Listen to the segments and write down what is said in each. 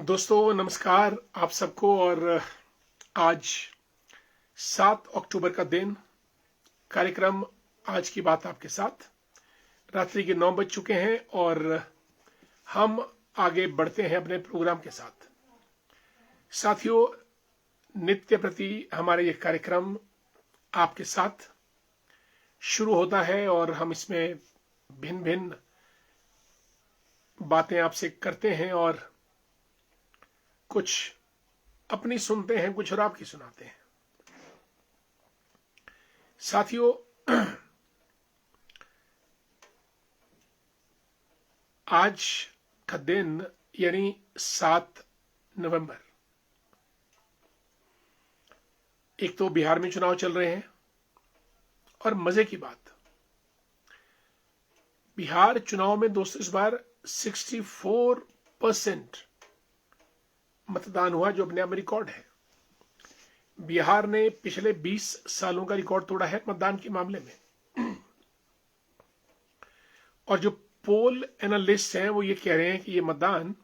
दोस्तों नमस्कार आप सबको। और आज 7 अक्टूबर का दिन, कार्यक्रम आज की बात आपके साथ। रात्रि के 9 बज चुके हैं और हम आगे बढ़ते हैं अपने प्रोग्राम के साथ। साथियों, नित्य प्रति हमारे ये कार्यक्रम आपके साथ शुरू होता है और हम इसमें भिन्न भिन्न बातें आपसे करते हैं और कुछ अपनी सुनते हैं, कुछ और आपकी सुनाते हैं। साथियों, आज का दिन यानी 7 नवंबर, एक तो बिहार में चुनाव चल रहे हैं और मजे की बात, बिहार चुनाव में दोस्तों इस बार 64% मतदान हुआ, जो अपने आप में रिकॉर्ड है। बिहार ने पिछले 20 सालों का रिकॉर्ड तोड़ा है मतदान के मामले में। और जो पोल एनालिस्ट हैं वो ये कह रहे हैं कि ये मतदान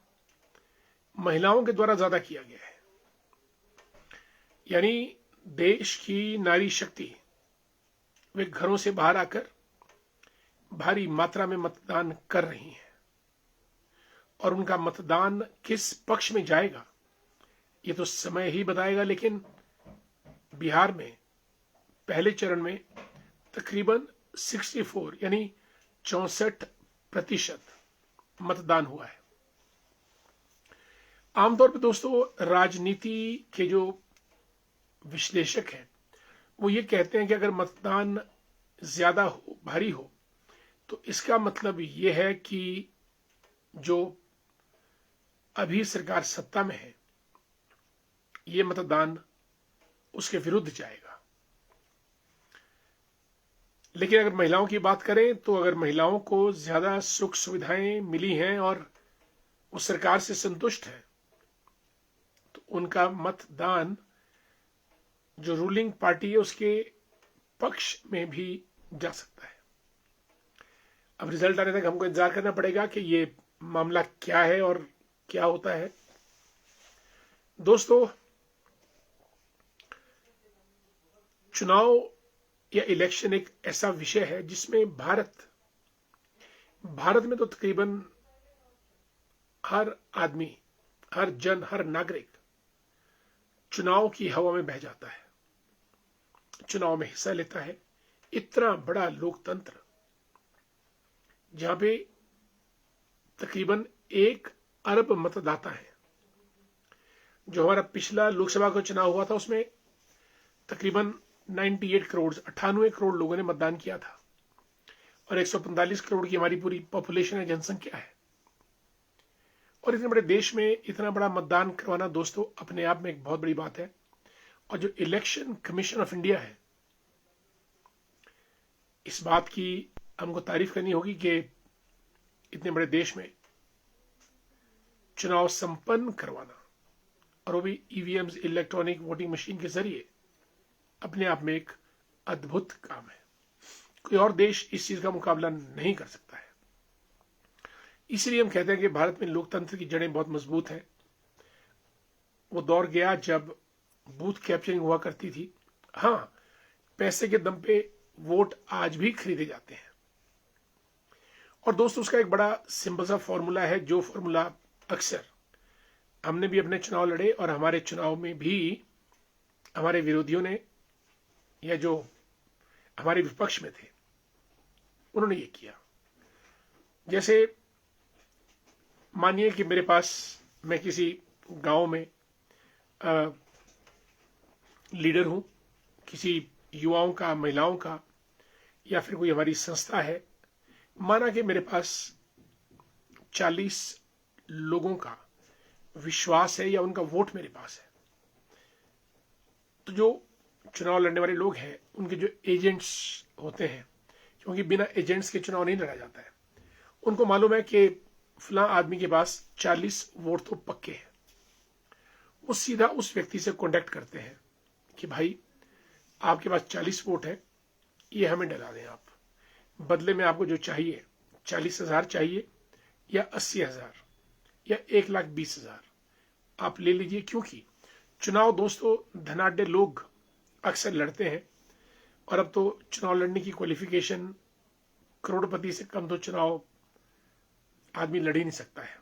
महिलाओं के द्वारा ज्यादा किया गया है, यानी देश की नारी शक्ति वे घरों से बाहर आकर भारी मात्रा में मतदान कर रही हैं। और उनका मतदान किस पक्ष में जाएगा ये तो समय ही बताएगा, लेकिन बिहार में पहले चरण में तकरीबन 64 यानी 64% मतदान हुआ है। आमतौर पर दोस्तों राजनीति के जो विश्लेषक हैं वो ये कहते हैं कि अगर मतदान ज्यादा हो, भारी हो, तो इसका मतलब ये है कि जो अभी सरकार सत्ता में है ये मतदान उसके विरुद्ध जाएगा। लेकिन अगर महिलाओं की बात करें तो अगर महिलाओं को ज्यादा सुख सुविधाएं मिली हैं और वो सरकार से संतुष्ट है तो उनका मतदान जो रूलिंग पार्टी है उसके पक्ष में भी जा सकता है। अब रिजल्ट आने तक हमको इंतजार करना पड़ेगा कि ये मामला क्या है और क्या होता है। दोस्तों, चुनाव या इलेक्शन एक ऐसा विषय है जिसमें भारत में तो तकरीबन हर आदमी, हर जन, हर नागरिक चुनाव की हवा में बह जाता है, चुनाव में हिस्सा लेता है। इतना बड़ा लोकतंत्र जहां पे तकरीबन 1 अरब मतदाता है। जो हमारा पिछला लोकसभा का चुनाव हुआ था उसमें तकरीबन 98 करोड़ 98 करोड़ लोगों ने मतदान किया था और 145 करोड़ की हमारी पूरी पॉपुलेशन है, जनसंख्या है। और इतने बड़े देश में इतना बड़ा मतदान करवाना दोस्तों अपने आप में एक बहुत बड़ी बात है। और जो इलेक्शन कमीशन ऑफ इंडिया है, इस बात की हमको तारीफ करनी होगी कि इतने बड़े देश में चुनाव संपन्न करवाना, और वो भी ईवीएम्स, इलेक्ट्रॉनिक वोटिंग मशीन के जरिए, अपने आप में एक अद्भुत काम है। कोई और देश इस चीज का मुकाबला नहीं कर सकता है। इसलिए हम कहते हैं कि भारत में लोकतंत्र की जड़ें बहुत मजबूत हैं। वो दौर गया जब बूथ कैप्चरिंग हुआ करती थी। हाँ, पैसे के दम पे वोट आज भी खरीदे जाते हैं। और दोस्तों, उसका एक बड़ा सिंपल सा फॉर्मूला है, जो फॉर्मूला अक्सर हमने भी अपने चुनाव लड़े और हमारे चुनाव में भी हमारे विरोधियों ने या जो हमारे विपक्ष में थे उन्होंने ये किया। जैसे मानिए कि मेरे पास, मैं किसी गांव में लीडर हूं, किसी युवाओं का, महिलाओं का, या फिर कोई हमारी संस्था है। माना कि मेरे पास 40 लोगों का विश्वास है या उनका वोट मेरे पास है। तो जो चुनाव लड़ने वाले लोग हैं उनके जो एजेंट्स होते हैं, क्योंकि बिना एजेंट्स के चुनाव नहीं लड़ा जाता है, उनको मालूम है कि फलां आदमी के पास 40 वोट तो पक्के हैं। वो सीधा उस व्यक्ति से कांटेक्ट करते हैं कि भाई आपके पास 40 वोट है, ये हमें डला दें आप, बदले में आपको जो चाहिए 40,000 चाहिए या 80,000 या 1,20,000, आप ले लीजिए, क्योंकि चुनाव दोस्तों धनाढ्य लोग अक्सर लड़ते हैं, और अब तो चुनाव लड़ने की क्वालिफिकेशन करोड़पति से कम तो चुनाव आदमी लड़ ही नहीं सकता है।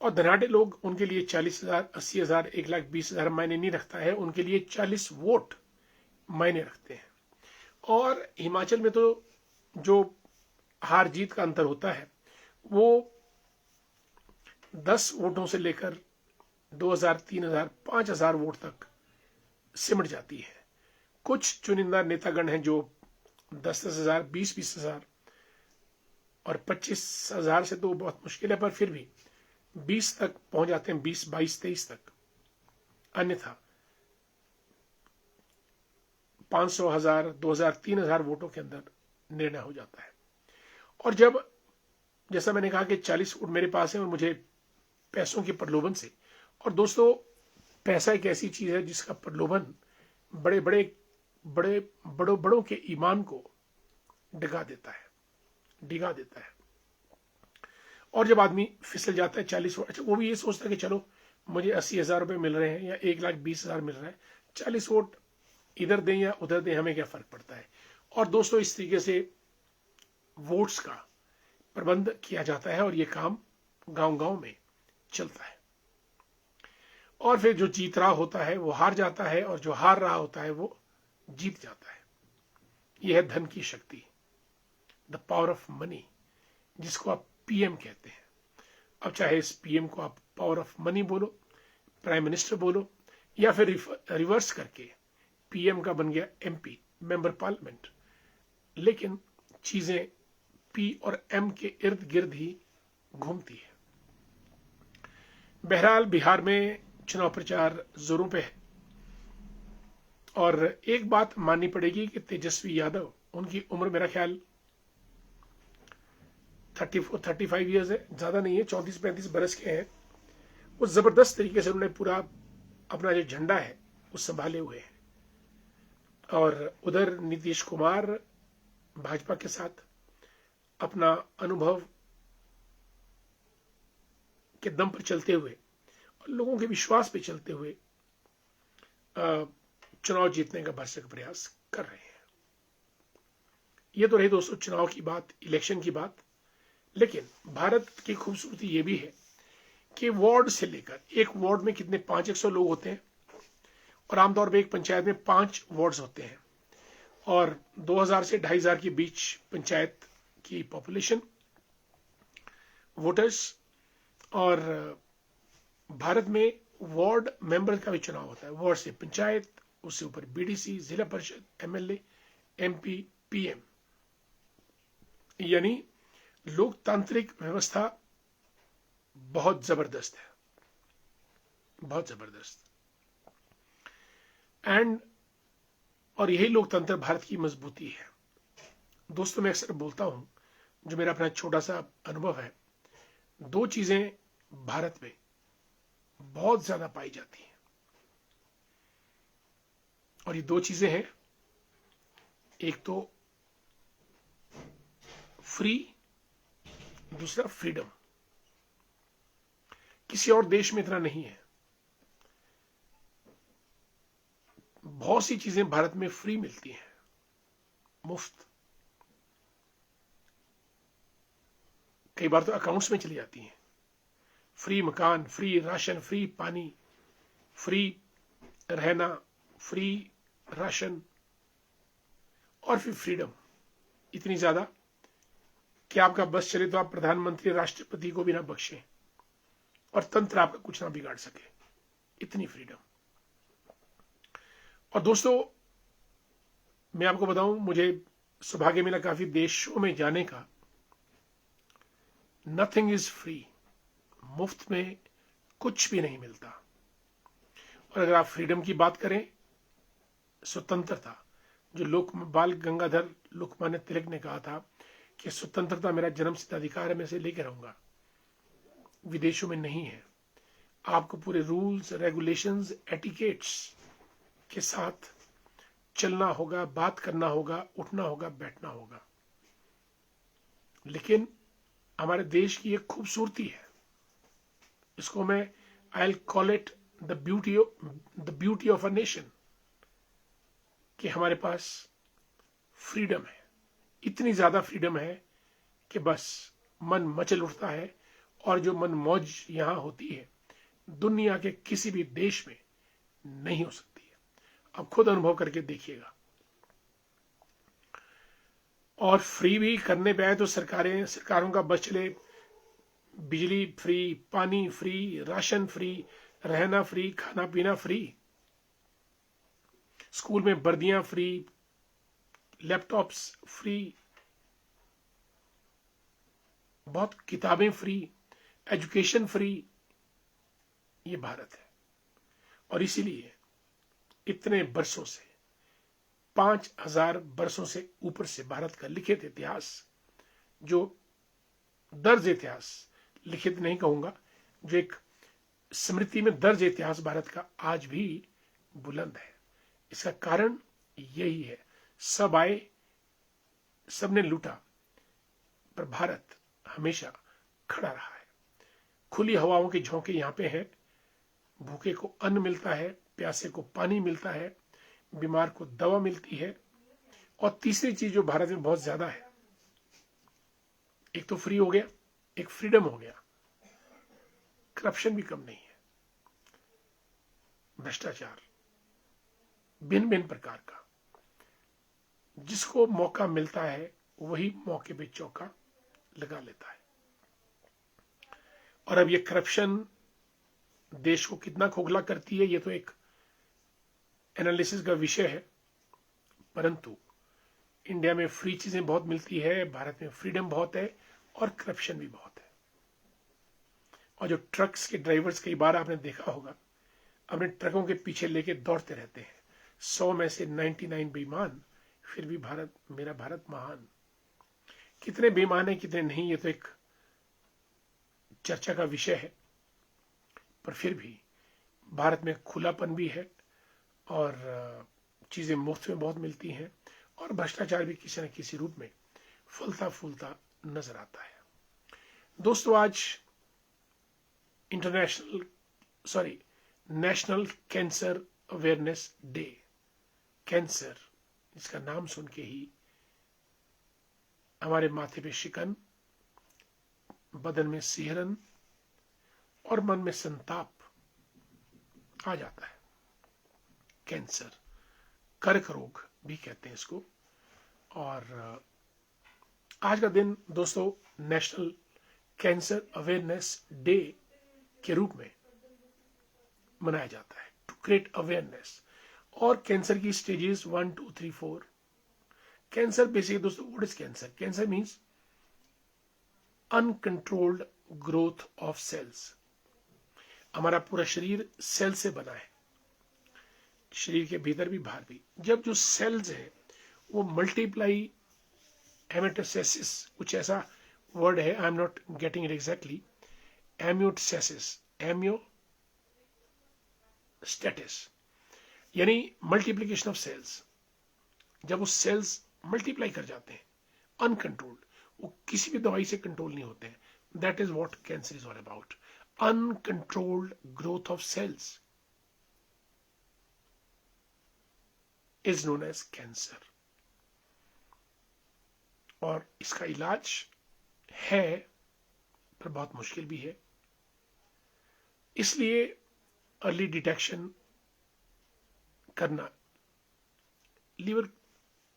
और धनाढ्य लोग, उनके लिए 40,000, 80,000, 1,20,000 मायने नहीं रखता है, उनके लिए 40 वोट मायने रखते हैं। और हिमाचल में तो जो हार जीत का अंतर होता है वो 10 वोटों से लेकर 2,000, 3,000, 5,000 वोट तक सिमट जाती है। कुछ चुनिंदा नेतागण हैं जो 10,000, 20,000 और 25,000 से तो बहुत मुश्किल है, पर फिर भी 20 तक पहुंच जाते हैं, 20, 22, 23 तक। अन्यथा 500, 1,000, 2,000, 3,000 वोटों के अंदर निर्णय हो जाता है। और जब, जैसा मैंने कहा कि 40 वोट मेरे पास है और मुझे पैसों के प्रलोभन से, और दोस्तों पैसा एक ऐसी चीज है जिसका प्रलोभन बड़े बड़े बड़े बड़ों बड़ों के ईमान को डिगा देता है। और जब आदमी फिसल जाता है 40 वोट, अच्छा वो भी ये सोचता है कि चलो मुझे 80,000 रुपए मिल रहे हैं या 1,20,000 मिल रहा है, 40 वोट इधर दें या उधर दें, हमें क्या फर्क पड़ता है। और दोस्तों इस तरीके से वोट्स का प्रबंध किया जाता है और ये काम गांव गांव में चलता है। और फिर जो जीत रहा होता है वो हार जाता है, और जो हार रहा होता है वो जीत जाता है। यह है धन की शक्ति, द पावर ऑफ मनी, जिसको आप पीएम कहते हैं। अब चाहे इस पीएम को आप पावर ऑफ मनी बोलो, प्राइम मिनिस्टर बोलो, या फिर रिवर्स करके पीएम का बन गया एमपी, मेंबर पार्लियामेंट, लेकिन चीजें पी और एम के इर्द गिर्द ही घूमती है। बहरहाल बिहार में चुनाव प्रचार जोरों पे है, और एक बात माननी पड़ेगी कि तेजस्वी यादव, उनकी उम्र मेरा ख्याल 35 ईयर्स है, ज्यादा नहीं है, 34-35 बरस के हैं। वो जबरदस्त तरीके से उन्होंने पूरा अपना जो झंडा है वो संभाले हुए हैं। और उधर नीतीश कुमार भाजपा के साथ अपना अनुभव के दम पर चलते हुए और लोगों के विश्वास पे चलते हुए चुनाव जीतने का भरसक प्रयास कर रहे हैं। ये तो रही दोस्तों चुनाव की बात, इलेक्शन की बात। लेकिन भारत की खूबसूरती ये भी है कि वार्ड से लेकर, एक वार्ड में कितने 500 लोग होते हैं, और आमतौर पर एक पंचायत में 5 वार्ड्स होते हैं, और 2,000 से 2,500 के बीच पंचायत की पॉपुलेशन, वोटर्स। और भारत में वार्ड मेंबर का भी चुनाव होता है, वार्ड से पंचायत, उससे ऊपर बीडीसी, जिला परिषद, एमएलए, एमपी, पीएम, यानी लोकतांत्रिक व्यवस्था बहुत जबरदस्त है, बहुत जबरदस्त। और यही लोकतंत्र भारत की मजबूती है। दोस्तों मैं अक्सर बोलता हूं, जो मेरा अपना छोटा सा अनुभव है, 2 चीजें भारत में बहुत ज्यादा पाई जाती हैं, और ये 2 चीजें हैं, एक तो फ्री, दूसरा फ्रीडम। किसी और देश में इतना नहीं है। बहुत सी चीजें भारत में फ्री मिलती हैं, मुफ्त, कई बार तो अकाउंट्स में चली जाती हैं। फ्री मकान, फ्री राशन, फ्री पानी, फ्री रहना, फ्री राशन, और फिर फ्रीडम इतनी ज्यादा कि आपका बस चले तो आप प्रधानमंत्री, राष्ट्रपति को भी ना बख्शें और तंत्र आपका कुछ ना बिगाड़ सके, इतनी फ्रीडम। और दोस्तों मैं आपको बताऊं, मुझे सौभाग्य मिला काफी देशों में जाने का। नथिंग इज फ्री, मुफ्त में कुछ भी नहीं मिलता। और अगर आप फ्रीडम की बात करें, स्वतंत्रता, जो बाल गंगाधर लोकमान्य तिलक ने कहा था कि स्वतंत्रता मेरा जन्मसिद्ध अधिकार है, मैं इसे लेकर रहूंगा, विदेशों में नहीं है। आपको पूरे रूल्स, रेगुलेशंस, एटिकेट्स के साथ चलना होगा, बात करना होगा, उठना होगा, बैठना होगा। लेकिन हमारे देश की एक खूबसूरती है इसको मैं I call it the beauty of a nation, कि हमारे पास फ्रीडम है, इतनी ज्यादा फ्रीडम है कि बस मन मचल उठता है, और जो मन मौज यहां होती है दुनिया के किसी भी देश में नहीं हो सकती है। अब खुद अनुभव करके देखिएगा। और फ्री भी करने पे आए तो सरकारों का बस चले, बिजली फ्री, पानी फ्री, राशन फ्री, रहना फ्री, खाना पीना फ्री, स्कूल में वर्दियां फ्री, लैपटॉप्स फ्री, बहुत किताबें फ्री, एजुकेशन फ्री। ये भारत है। और इसीलिए इतने वर्षों से, 5000 वर्षों से ऊपर से भारत का लिखित इतिहास, जो दर्ज इतिहास, लिखित नहीं कहूंगा, जो एक स्मृति में दर्ज इतिहास भारत का आज भी बुलंद है। इसका कारण यही है, सब आए, सबने लूटा, पर भारत हमेशा खड़ा रहा है। खुली हवाओं के झोंके यहां पे हैं, भूखे को अन्न मिलता है, प्यासे को पानी मिलता है, बीमार को दवा मिलती है। और तीसरी चीज जो भारत में बहुत ज्यादा है, एक तो फ्री हो गया, एक फ्रीडम हो गया, करप्शन भी कम नहीं है, भ्रष्टाचार भिन्न भिन्न प्रकार का, जिसको मौका मिलता है वही मौके पे चौका लगा लेता है। और अब ये करप्शन देश को कितना खोखला करती है, ये तो एक एनालिसिस का विषय है। परंतु इंडिया में फ्री चीजें बहुत मिलती है, भारत में फ्रीडम बहुत है, और करप्शन भी बहुत है। और जो ट्रक्स के ड्राइवर्स, कई बार आपने देखा होगा, अपने ट्रकों के पीछे लेके दौड़ते रहते हैं, 100 में से 99 बेईमान, फिर भी भारत, मेरा भारत महान। कितने बेईमान है, कितने नहीं, ये तो एक चर्चा का विषय है। पर फिर भी भारत में खुलापन भी है, और चीजें मुफ्त में बहुत मिलती हैं, और भ्रष्टाचार भी किसी न किसी रूप में फलता फूलता नजर आता है। दोस्तों, आज national cancer awareness day. Cancer, इसका नाम सुन के ही हमारे माथे पे शिकन, बदन में सिहरन और मन में संताप आ जाता है। कैंसर, कर्क रोग भी कहते हैं इसको। और आज का दिन दोस्तों नेशनल कैंसर अवेयरनेस डे के रूप में मनाया जाता है, टू क्रिएट अवेयरनेस। और कैंसर की स्टेजेस 1, 2, 3, 4। कैंसर बेसिकली दोस्तों, what is cancer? Cancer means uncontrolled growth of cells. हमारा पूरा शरीर सेल से बना है, शरीर के भीतर भी बाहर भी। जब जो सेल्स है वो मल्टीप्लाई, हेमेटोसेसिस कुछ ऐसा वर्ड है, I am not getting it exactly, एम्योटेसिस, एम्योस्टेटिस, यानी मल्टीप्लीकेशन ऑफ सेल्स। जब वो सेल्स मल्टीप्लाई कर जाते हैं अनकंट्रोल्ड, वो किसी भी दवाई से कंट्रोल नहीं होते हैं, that is what cancer is all about. Uncontrolled growth of cells is known as cancer. और इसका इलाज है, पर बहुत मुश्किल भी है। इसलिए अर्ली डिटेक्शन करना, लीवर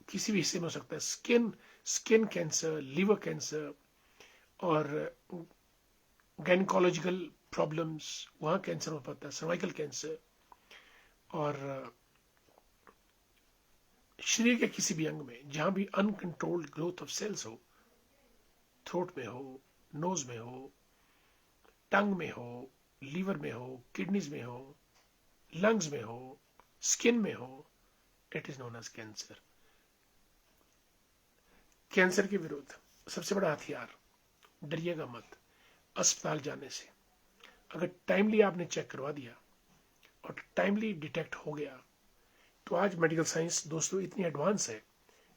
किसी भी हिस्से में हो सकता है, स्किन कैंसर, लीवर कैंसर, और गायनिकोलॉजिकल प्रॉब्लम्स, वहां कैंसर हो पाता है, सर्वाइकल कैंसर। और शरीर के किसी भी अंग में जहां भी अनकंट्रोल्ड ग्रोथ ऑफ सेल्स हो, थ्रोट में हो, नोज में हो, टंग में हो, लीवर में हो, किडनीज में हो, लंग्स में हो, स्किन में हो, it is known as cancer. Cancer के विरुद्ध सबसे बड़ा हथियार, डरिएगा मत अस्पताल जाने से। अगर टाइमली आपने चेक करवा दिया और टाइमली डिटेक्ट हो गया, तो आज मेडिकल साइंस दोस्तों इतनी एडवांस है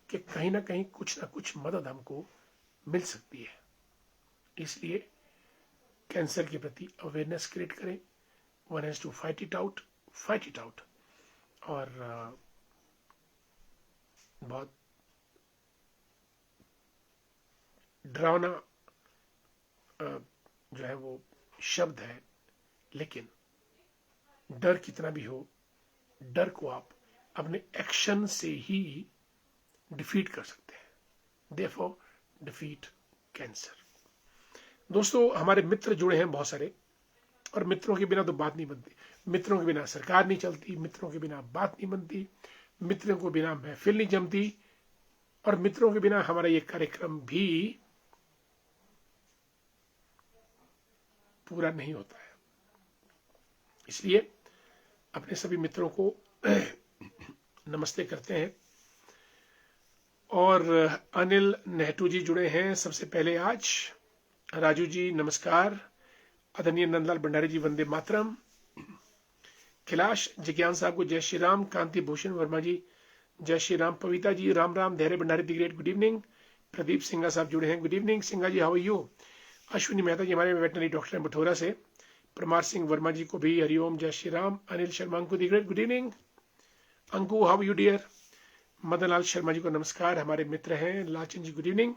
कि कहीं ना कहीं कुछ ना कुछ मदद हमको मिल सकती है। इसलिए कैंसर के प्रति अवेयरनेस क्रिएट करें। One has to fight it out. और बहुत डरावना जो है वो शब्द है, लेकिन डर कितना भी हो, डर को आप अपने एक्शन से ही डिफीट कर सकते हैं। Therefore defeat cancer. दोस्तों, हमारे मित्र जुड़े हैं बहुत सारे, और मित्रों के बिना तो बात नहीं बनती। मित्रों के बिना सरकार नहीं चलती, मित्रों के बिना बात नहीं बनती, मित्रों के बिना महफिल नहीं जमती, और मित्रों के बिना हमारा ये कार्यक्रम भी पूरा नहीं होता है। इसलिए अपने सभी मित्रों को नमस्ते करते हैं। और अनिल नेहरू जी जुड़े हैं सबसे पहले आज। राजू जी नमस्कार। आदरणीय नंदलाल भंडारी जी वंदे मातरम। कैलाश जिज्ञान साहब को जय श्री राम। कांति भूषण वर्मा जी जय श्री राम। पविता जी Ram Ram. Dhairya Bhandari the great good evening. Pradeep Singha साहब जुड़े हैं, good evening Singha ji, how are you. Ashwini Mehta ji हमारे वेटनरी डॉक्टर हैं बठोरा से। परमार सिंह वर्मा जी को भी हरिओम जय श्री राम। अनिल शर्मा को the great good evening. Anku how you dear. Madan Lal Sharma ji को नमस्कार, हमारे मित्र हैं। Lalchand ji good evening.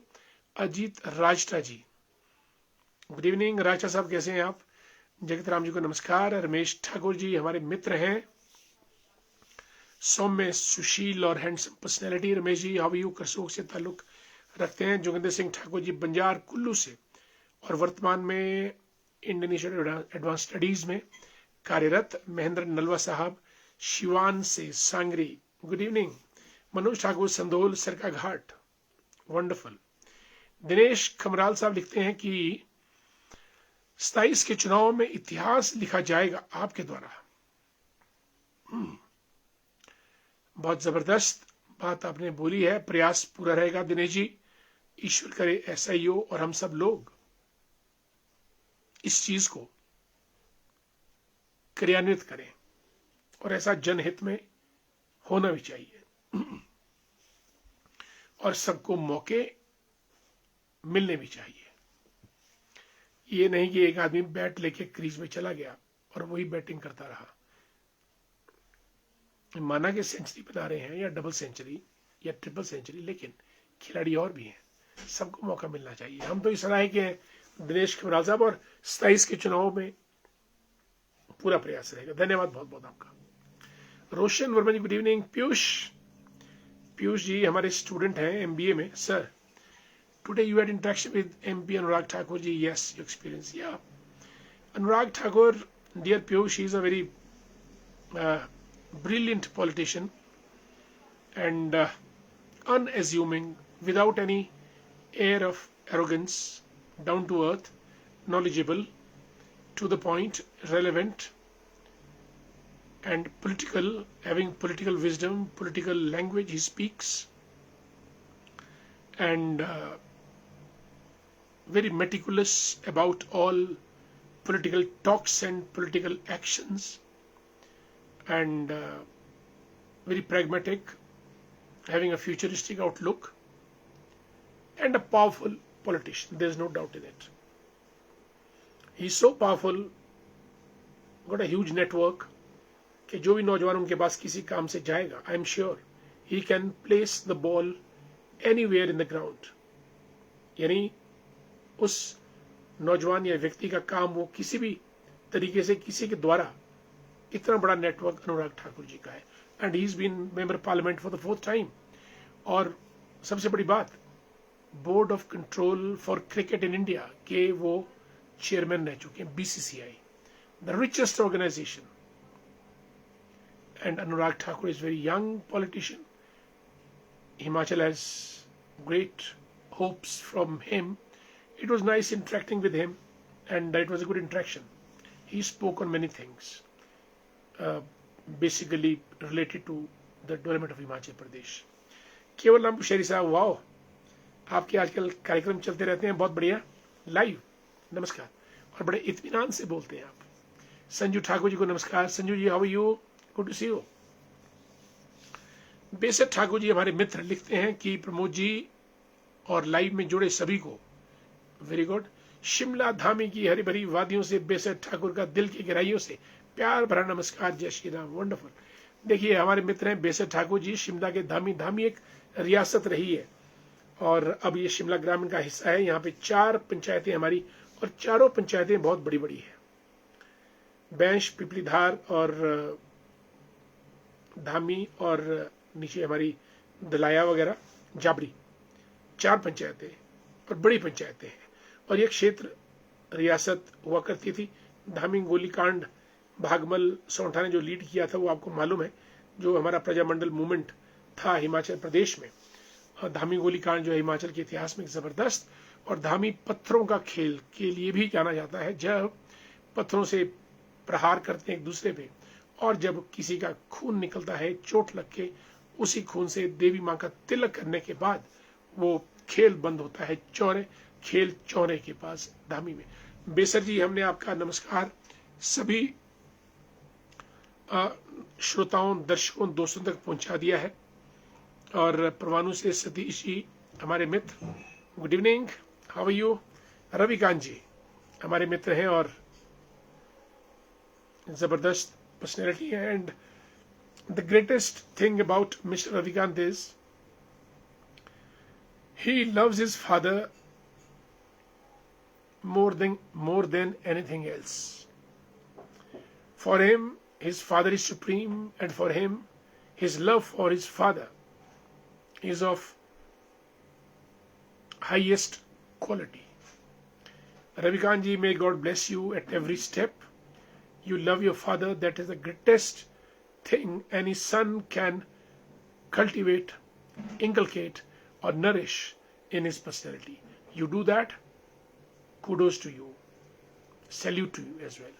Ajeet Rajta ji good evening. राजा साहब कैसे हैं आप। जगत राम जी को नमस्कार। रमेश ठाकुर जी हमारे मित्र हैं। सौम्य सुशील और handsome personality Ramesh ji, how you, Karsog से ताल्लुक रखते हैं। जोगिंदर सिंह ठाकुर जी बंजार कुल्लू से, और वर्तमान में इंडियन इंस्टीट्यूट एडवांस स्टडीज में कार्यरत। महेंद्र नलवा साहब शिवान से सांगरी, गुड इवनिंग। मनोज ठाकुर संदोल सरका घाट, वंडरफुल। दिनेश खमराल साहब लिखते हैं कि 27 के चुनाव में इतिहास लिखा जाएगा आपके द्वारा। बहुत जबरदस्त बात आपने बोली है। प्रयास पूरा रहेगा दिनेश जी, ईश्वर करे ऐसा ही हो, और हम सब लोग इस चीज को क्रियान्वित करें, और ऐसा जनहित में होना भी चाहिए, और सबको मौके मिलने भी चाहिए। ये नहीं कि एक आदमी बैट लेके क्रीज में चला गया और वही बैटिंग करता रहा। माना कि सेंचुरी बना रहे हैं, या डबल सेंचुरी या ट्रिपल सेंचुरी, लेकिन खिलाड़ी और भी हैं, सबको मौका मिलना चाहिए। हम तो इस राय के हैं दिनेश खमराल साहब, और 27 के चुनाव में पूरा प्रयास रहेगा। धन्यवाद बहुत बहुत आपका। Roshan Verma ji good evening. पीयूष जी हमारे स्टूडेंट हैं एमबीए में। Sir, today you had interaction with MP Anurag Thakur ji. Yes, you experience, या Anurag Thakur, dear Piyush, he is a very brilliant politician and unassuming, without any air of arrogance, down to earth, knowledgeable, to the point, relevant, and political, having political wisdom, political language he speaks, and very meticulous about all political talks and political actions, and very pragmatic, having a futuristic outlook, and a powerful politician. There's no doubt in it. He's so powerful, got a huge network, कि जो भी नौजवान उनके पास किसी काम से जाएगा, I am sure he can place the ball anywhere in the ground. यानी उस नौजवान या व्यक्ति का काम वो किसी भी तरीके से किसी के द्वारा, इतना बड़ा नेटवर्क अनुराग ठाकुर जी का है। And he is been member parliament for the 4th time. और सबसे बड़ी बात, board of control for cricket in India के वो चेयरमैन रह चुके हैं, BCCI, the richest organisation. And Anurag Thakur is very young politician. Himachal has great hopes from him. It was nice interacting with him, and it was a good interaction. He spoke on many things, basically related to the development of Himachal Pradesh. केवल राम पुशेरी साहब, wow, आपके आजकल कार्यक्रम चलते रहते हैं, बहुत बढ़िया, लाइव, नमस्कार, और बड़े इत्मीनान से बोलते हैं आप। संजू ठाकुर जी को नमस्कार। Sanju ji, how are you, good to see you. बेसर ठाकुर जी हमारे मित्र लिखते हैं कि प्रमोद जी और लाइव में जुड़े सभी को वेरी गुड। शिमला धामी की हरी भरी वादियों से बेसर ठाकुर का दिल की गहराइयों से प्यार भरा नमस्कार, जय श्री राम। वंडरफुल। देखिए हमारे मित्र हैं बेसर ठाकुर जी, शिमला के धामी। धामी एक रियासत रही है और अब ये शिमला ग्रामीण का हिस्सा है। यहाँ पे 4 पंचायतें हमारी, और चारों पंचायतें बहुत बड़ी बड़ी है। बैंश, पिपलीधार और धामी और नीचे हमारी दलाया वगैरह, जाबड़ी, 4 पंचायतें और बड़ी पंचायतें हैं। और ये क्षेत्र रियासत हुआ करती थी। धामी गोलीकांड भागमल सोंठा ने जो लीड किया था वो आपको मालूम है, जो हमारा प्रजामंडल मूवमेंट था हिमाचल प्रदेश में। और धामी गोलीकांड जो है हिमाचल के इतिहास में जबरदस्त, और धामी पत्थरों का खेल के लिए भी जाना जाता है। जब पत्थरों से प्रहार करते हैं एक दूसरे पे, और जब किसी का खून निकलता है चोट लग के, उसी खून से देवी माँ का तिलक करने के बाद वो खेल बंद होता है। चौरे खेल चौरे के पास धामी में। बेसर जी, हमने आपका नमस्कार सभी श्रोताओं, दर्शकों, दोस्तों तक पहुंचा दिया है। और परवाणु से सतीश जी हमारे मित्र, good evening, how are you. Ravikant ji हमारे मित्र हैं और जबरदस्त पर्सनैलिटी है। And the greatest thing about mister Ravikant is he loves his father more than anything else. For him, his father is supreme, and for him, his love for his father is of highest quality. Ravikant ji, may God bless you at every step. You love your father. That is the greatest thing any son can cultivate, inculcate, or nourish in his personality. You do that. Kudos to you. Salute to you as well.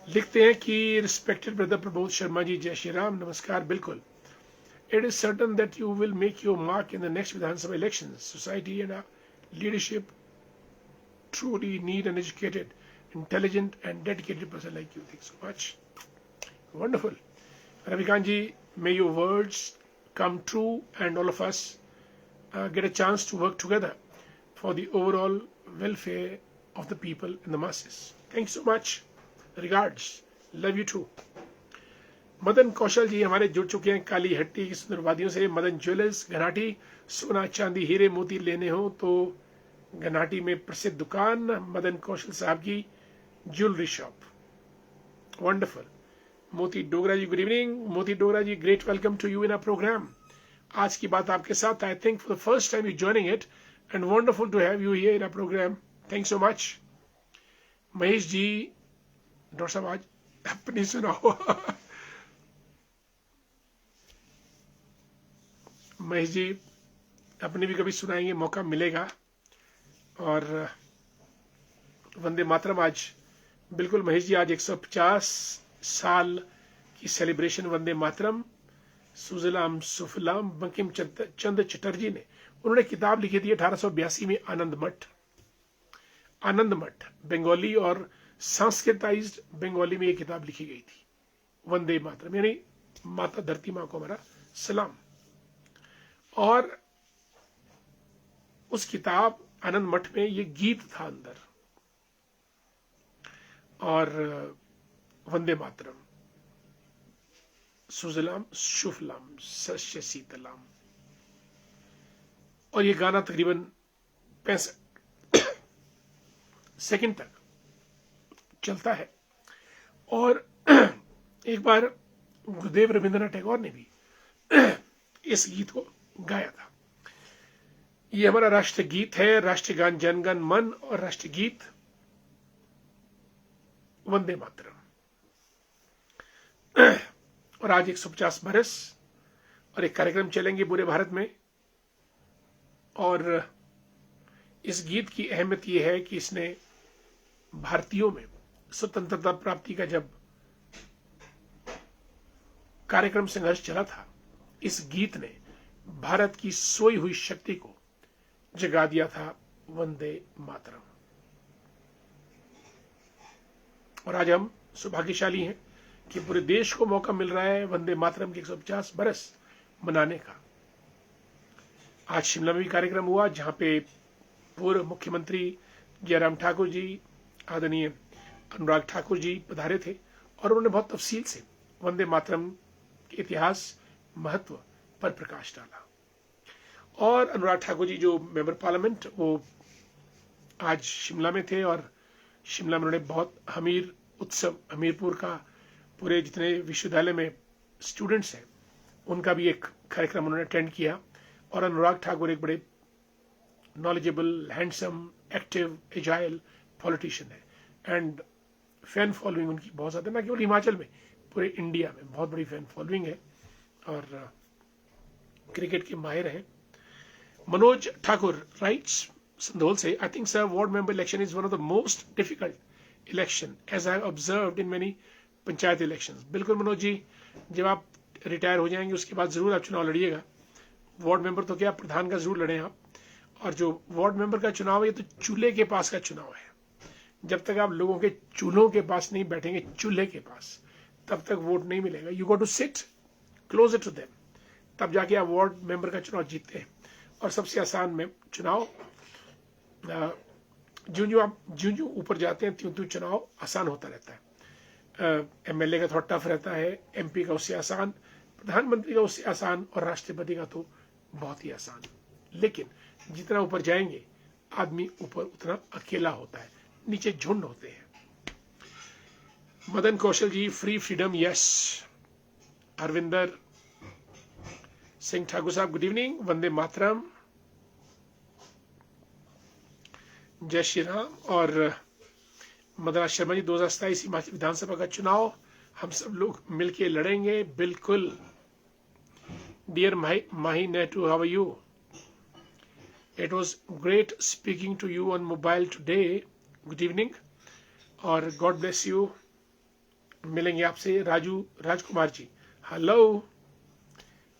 लिखते हैं कि respected brother Prabodh Sharma ji, जय श्री राम, नमस्कार। बिल्कुल, it is certain that you will make your mark in the next Vidhan Sabha elections. Society and our leadership truly need an educated, intelligent and dedicated person like you. Thanks so much. Wonderful. Ravikant ji, may your words come true and all of us get a chance to work together for the overall welfare of the people and the masses. Thanks so much. Regards. Love you too. Madan Kaushal जी हमारे जुड़ चुके हैं काली हट्टी की सुंदर वादियों से। Madan jewellers, Ghanati, सोना चांदी हीरे मोती लेने हो तो घनाटी में प्रसिद्ध दुकान मदन कौशल साहब की ज्वेलरी शॉप। वंडरफुल। मोती डोगरा जी, good evening. Moti Dogra ji, great welcome to you in our programme. आज की बात आपके साथ, I think for the first time you joining it, and wonderful to have you here in our programme. Thanks so much. Mahesh ji, doctor साहब आज अपनी सुनाओ। महेश जी अपनी भी कभी सुनाएंगे, मौका मिलेगा। और वंदे मातरम आज, बिल्कुल महेश जी, आज 150 साल की सेलिब्रेशन वंदे मातरम। सुजलाम सुफलाम बंकिम चंद्र चटर्जी ने, उन्होंने किताब लिखी थी 1882 में, आनंद मठ। आनंद मठ बंगाली और संस्कृताइज्ड बंगाली में ये किताब लिखी गई थी, वंदे मातरम, यानी माता धरती माँ को हमारा सलाम। और उस किताब आनंद मठ में ये गीत था अंदर, और वंदे मातरम, सुजलाम शुफलाम सस्य शीतलाम। और ये गाना तकरीबन 65 सेकंड तक चलता है। और एक बार गुरुदेव रविंद्रनाथ टैगोर ने भी इस गीत को गाया था। ये हमारा राष्ट्रीय गीत है, राष्ट्रीय गान जनगण मन और राष्ट्रीय गीत वंदे मातरम। और आज 150 बरस और एक कार्यक्रम चलेंगे पूरे भारत में। और इस गीत की अहमियत यह है कि इसने भारतीयों में स्वतंत्रता प्राप्ति का जब कार्यक्रम संघर्ष चला था, इस गीत ने भारत की सोई हुई शक्ति को जगा दिया था, वंदे मातरम। और आज हम सौभाग्यशाली हैं कि पूरे देश को मौका मिल रहा है वंदे मातरम के 150 बरस मनाने का। आज शिमला में भी कार्यक्रम हुआ जहां पे पूर्व मुख्यमंत्री जयराम ठाकुर जी, आदरणीय अनुराग ठाकुर जी पधारे थे और उन्होंने बहुत तफसील से वंदे मातरम के इतिहास, महत्व पर प्रकाश डाला। और अनुराग ठाकुर जी जो मेंबर पार्लियामेंट, वो आज शिमला में थे और शिमला में उन्होंने बहुत हमीर उत्सव, हमीरपुर का पूरे जितने विश्वविद्यालय में स्टूडेंट्स हैं उनका भी एक कार्यक्रम उन्होंने अटेंड किया। और अनुराग ठाकुर एक बड़े knowledgeable, handsome, active, agile politician है एंड फैन फॉलोइंग उनकी बहुत ज्यादा, ना केवल हिमाचल में, पूरे इंडिया में बहुत बड़ी फैन फॉलोइंग है और क्रिकेट के माहिर हैं। मनोज ठाकुर राइट्स संधोल से, I think sir ward member election is one of the most difficult election as I have observed in many panchayat elections. बिल्कुल मनोज जी, जब आप रिटायर हो जाएंगे उसके बाद जरूर आप चुनाव लड़िएगा। वार्ड मेंबर तो क्या, प्रधान का जरूर लड़ें आप। और जो वार्ड मेंबर का चुनाव है ये तो चूल्हे के पास का चुनाव है। जब तक आप लोगों के चूल्हों के पास नहीं बैठेंगे, चूल्हे के पास, तब तक वोट नहीं मिलेगा। You got to sit closer to them, तब जाके आप वार्ड मेंबर का चुनाव जीतते हैं। और सबसे आसान में चुनाव, जो जो ऊपर जाते हैं त्यों त्यों चुनाव आसान होता रहता है। एमएलए का थोड़ा टफ रहता है, एमपी का उससे आसान, प्रधानमंत्री का उससे आसान और राष्ट्रपति का तो बहुत ही आसान। लेकिन जितना ऊपर जाएंगे आदमी ऊपर उतना अकेला होता है, नीचे झुंड होते हैं। Madan Kaushal ji, free freedom yes. Arvinder Singh Thakur साहब, गुड इवनिंग, वंदे मातरम, जय श्री राम। और मदन शर्मा जी, 2027 हिमाचल विधानसभा का चुनाव हम सब लोग मिलके लड़ेंगे, बिल्कुल। Dear Mahi Netu, how are you? It was great speaking to you on mobile today, good evening और गॉड ब्लेस यू। मिलेंगे आपसे। राजकुमार जी, हेलो,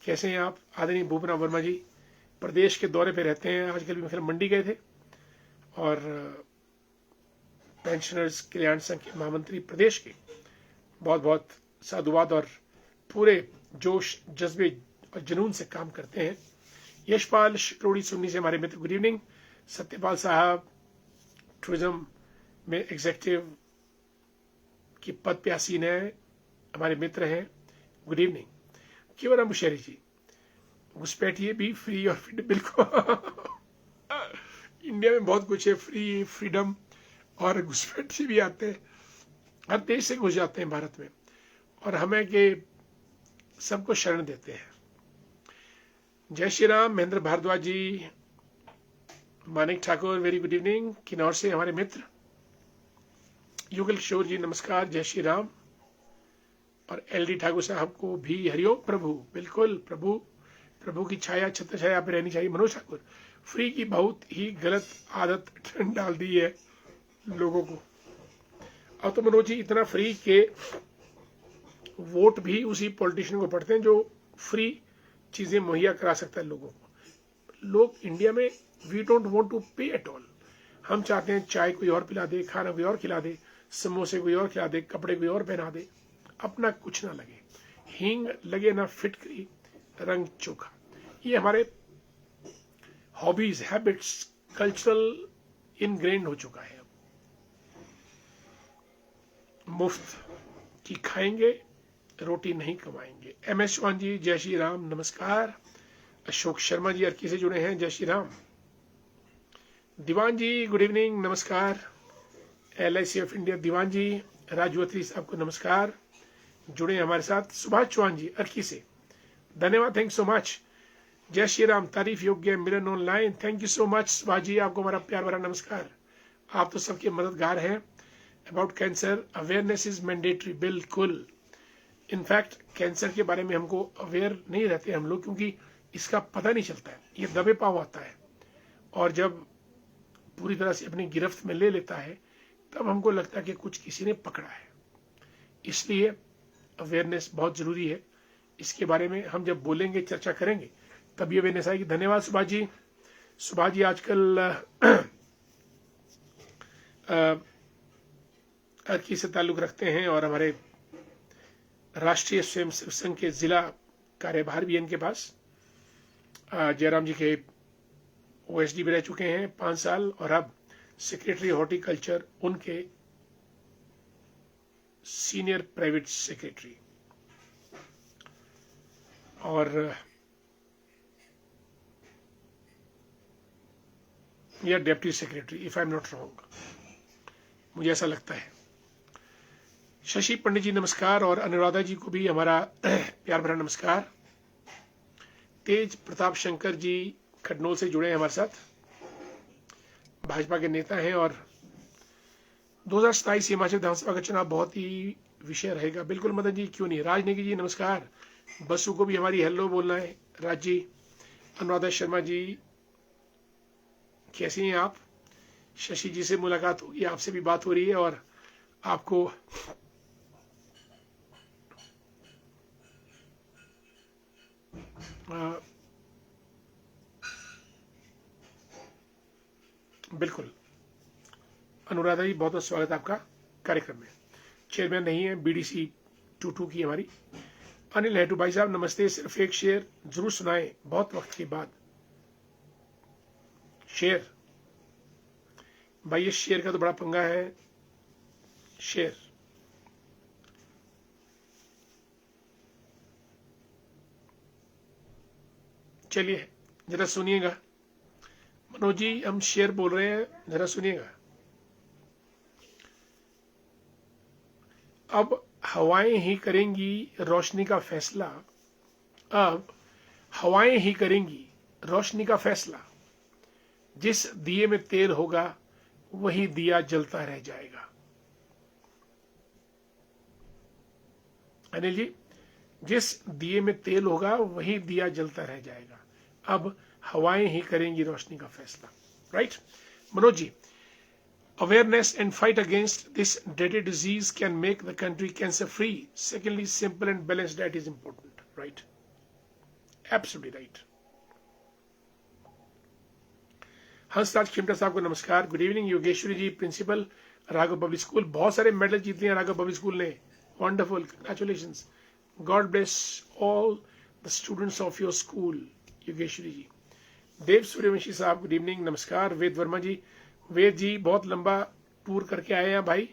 कैसे हैं आप? आदरणीय भूपना वर्मा जी प्रदेश के दौरे पे रहते हैं, आजकल भी फिर मंडी गए थे और पेंशनर्स कल्याण संघ के महामंत्री प्रदेश के, बहुत बहुत साधुवाद और पूरे जोश, जज्बे और जुनून से काम करते हैं। यशपाल शिकरोड़ी सुन्नी से हमारे मित्र, गुड इवनिंग। सत्यपाल साहब टूरिज्म में एग्जीक्यूटिव की पद पे आसीन है, हमारे मित्र हैं, गुड इवनिंग। केवल मुशेरी जी, घुसपैठिए भी फ्री और बिल्कुल इंडिया में बहुत कुछ है, फ्री, फ्रीडम और घुसपैठिए भी आते हैं, हर देश से घुस जाते हैं भारत में और हमें के सबको शरण देते हैं। जय Shri Ram. Mahendra Bhardwaj ji, Manik Thakur, very good evening. Kinnaur से हमारे मित्र युगल किशोर जी, नमस्कार, जय श्री राम। और एलडी ठाकुर साहब को भी हरिओम प्रभु, बिल्कुल प्रभु की छाया, छत्र छाया पे रहनी चाहिए। मनोज ठाकुर, फ्री की बहुत ही गलत आदत ट्रेंड डाल दी है लोगों को। अब तो मनोज जी इतना फ्री के वोट भी उसी पॉलिटिशियन को पड़ते हैं जो फ्री चीजें मुहैया करा सकता है लोगों को। लोग इंडिया में, वी डोंट वांट टू पे एट ऑल। हम चाहते हैं चाय कोई और पिला दे, खाना कोई और खिला दे, समोसे कोई और खिला दे, कपड़े कोई और पहना दे, अपना कुछ ना लगे, हींग लगे ना फिटकरी, रंग चोखा। ये हमारे हॉबीज, हैबिट्स, कल्चरल इनग्रेन्ड हो चुका है। मुफ्त की खाएंगे, रोटी नहीं कमाएंगे। एमएस चौहान जी, जय श्री राम, नमस्कार। अशोक शर्मा जी अर्की से जुड़े हैं, जय श्री राम। दीवान जी, गुड इवनिंग, नमस्कार। LIC ऑफ इंडिया दीवान जी, राजू अत्री साहब को नमस्कार, जुड़े हैं हमारे साथ। सुभाष चौहान जी अर्की से, धन्यवाद, थैंक सो मच। जय श्री राम। तारीफ योग्य Milan online, thank you so much Subhash ji, आपको हमारा प्यार भरा नमस्कार। आप तो सबके मददगार हैं। About cancer awareness is mandatory, बिल्कुल। इनफैक्ट कैंसर के बारे में हमको अवेयर नहीं रहते हम लोग, क्योंकि इसका पता नहीं चलता है, ये दबे पाव आता है और जब पूरी तरह से अपनी गिरफ्त में ले लेता है तब हमको लगता है कि कुछ किसी ने पकड़ा है। इसलिए अवेयरनेस बहुत जरूरी है। इसके बारे में हम जब बोलेंगे, चर्चा करेंगे, तब ये अवेयरनेस आएगी। धन्यवाद सुभाष जी। सुभाष जी आजकल अर्की से ताल्लुक रखते हैं और हमारे राष्ट्रीय स्वयं सेवक संघ के जिला कार्यभार भी है इनके पास। जयराम जी के OSD भी रह चुके हैं 5 साल, और अब सेक्रेटरी हॉर्टिकल्चर, उनके सीनियर प्राइवेट सेक्रेटरी और या deputy secretary, if I am not wrong, मुझे ऐसा लगता है। शशि पंडित जी नमस्कार, और अनुराधा जी को भी हमारा प्यार भरा नमस्कार। तेज प्रताप शंकर जी खडनोल से जुड़े हैं हमारे साथ, भाजपा के नेता हैं, और 2027 हिमाचल विधानसभा का चुनाव बहुत ही विषय रहेगा। बिल्कुल मदन जी, क्यों नहीं। राजनेगी जी नमस्कार, बसु को भी हमारी हेलो बोलना है। राज जी, अनुराधा शर्मा जी कैसी हैं आप? शशि जी से मुलाकात होगी, आपसे भी बात हो रही है, और आपको बिल्कुल अनुराधा जी, बहुत बहुत स्वागत आपका कार्यक्रम में। चेयरमैन नहीं है BDC 22 की हमारी। अनिल हेटू भाई साहब नमस्ते, सिर्फ एक शेर जरूर सुनाए बहुत वक्त के बाद। शेर भाई, ये शेर का तो बड़ा पंगा है। शेर चलिए जरा सुनिएगा। मनोज जी, हम शेर बोल रहे हैं, जरा सुनिएगा। अब हवाएं ही करेंगी रोशनी का फैसला, अब हवाएं ही करेंगी रोशनी का फैसला, जिस दिए में तेल होगा वही दिया जलता रह जाएगा। अनिल जी, जिस दिए में तेल होगा वही दिया जलता रह जाएगा, अब हवाएं ही करेंगी रोशनी का फैसला। Right Manoj ji, awareness and fight against this dreaded disease can make the country cancer free. Secondly, simple and balanced diet is important. Right? Absolutely right. Hansraj Khimta साहब को नमस्कार, good evening. Yogeshwari ji, principal Raghav public school, बहुत सारे मेडल जीते हैं राघव पब्लिक स्कूल ने, wonderful, congratulations, god bless all the students of your school. Yogeshwari ji. Dev Suryavanshi साहब, गुड इवनिंग, नमस्कार। वेद वर्मा जी, वेद जी बहुत लंबा टूर करके आए हैं भाई,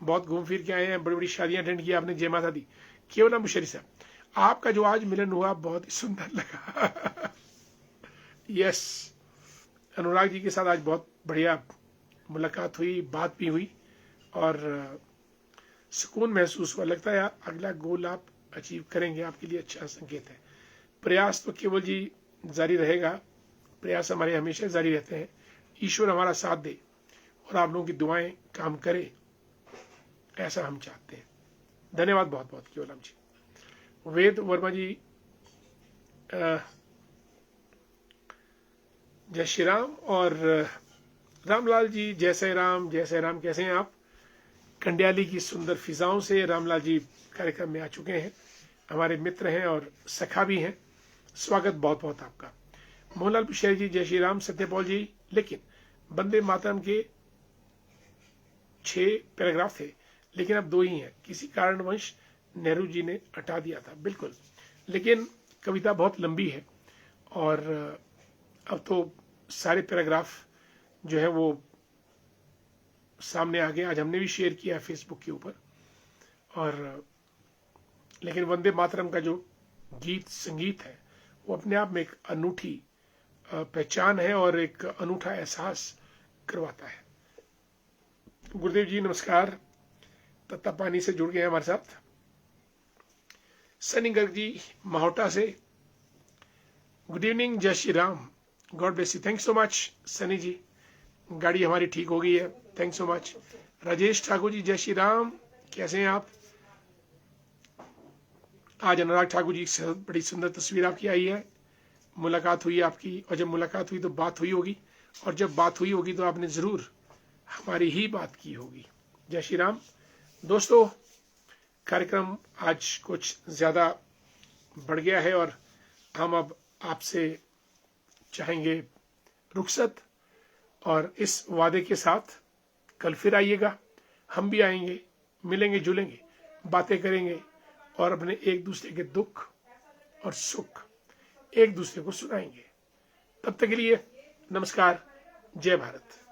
बहुत घूम फिर के आए हैं, बड़ी बड़ी शादियां अटेंड की आपने, जय माता दी। केवल मुशरी साहब, आपका जो आज मिलन हुआ बहुत ही सुंदर लगा। यस, अनुराग जी के साथ आज बहुत बढ़िया मुलाकात हुई, बात भी हुई, और सुकून महसूस हुआ। लगता है अगला गोल आप अचीव करेंगे, आपके लिए अच्छा संकेत है। प्रयास तो केवल जी जारी रहेगा, प्रयास हमारे हमेशा जारी रहते हैं। ईश्वर हमारा साथ दे और आप लोगों की दुआएं काम करे, ऐसा हम चाहते हैं। धन्यवाद बहुत बहुत केवलम जी। वेद वर्मा जी, जय श्री राम, और रामलाल जी, जय श्री राम, जय श्री राम। कैसे हैं आप? कंडियाली की सुंदर फिजाओं से रामलाल जी कार्यक्रम में आ चुके हैं, हमारे मित्र हैं और सखा भी हैं। स्वागत बहुत बहुत आपका। मोहनलाल पिशारी जी, जय श्री राम। सत्यपाल जी, लेकिन वंदे मातरम के 6 पैराग्राफ थे, लेकिन अब 2 ही हैं, किसी कारणवश नेहरू जी ने हटा दिया था। बिल्कुल, लेकिन कविता बहुत लंबी है, और अब तो सारे पैराग्राफ जो है वो सामने आ गए। आज हमने भी शेयर किया है फेसबुक के ऊपर। और लेकिन वंदे मातरम का जो गीत संगीत है वो अपने आप में एक अनूठी पहचान है और एक अनूठा एहसास करवाता है। गुरुदेव जी नमस्कार, तत्ता पानी से जुड़ गए हैं हमारे साथ। सनी गर्ग जी माहोटा से, गुड इवनिंग, जय Shri Ram, god bless you. Thank so much Sunny ji, गाड़ी हमारी ठीक हो गई है, thank so much. Rajesh Thakur ji, जय श्री राम, कैसे हैं आप? आज अनुराग ठाकुर जी से बड़ी सुंदर तस्वीर आपकी आई है, मुलाकात हुई आपकी, और जब मुलाकात हुई तो बात हुई होगी, और जब बात हुई होगी तो आपने जरूर हमारी ही बात की होगी। जय श्री राम। दोस्तों, कार्यक्रम आज कुछ ज्यादा बढ़ गया है, और हम अब आपसे चाहेंगे रुखसत, और इस वादे के साथ कल फिर आइएगा, हम भी आएंगे, मिलेंगे जुलेंगे, बातें करेंगे, और अपने एक दूसरे के दुख और सुख एक दूसरे को सुनाएंगे। तब तक के लिए नमस्कार, जय भारत।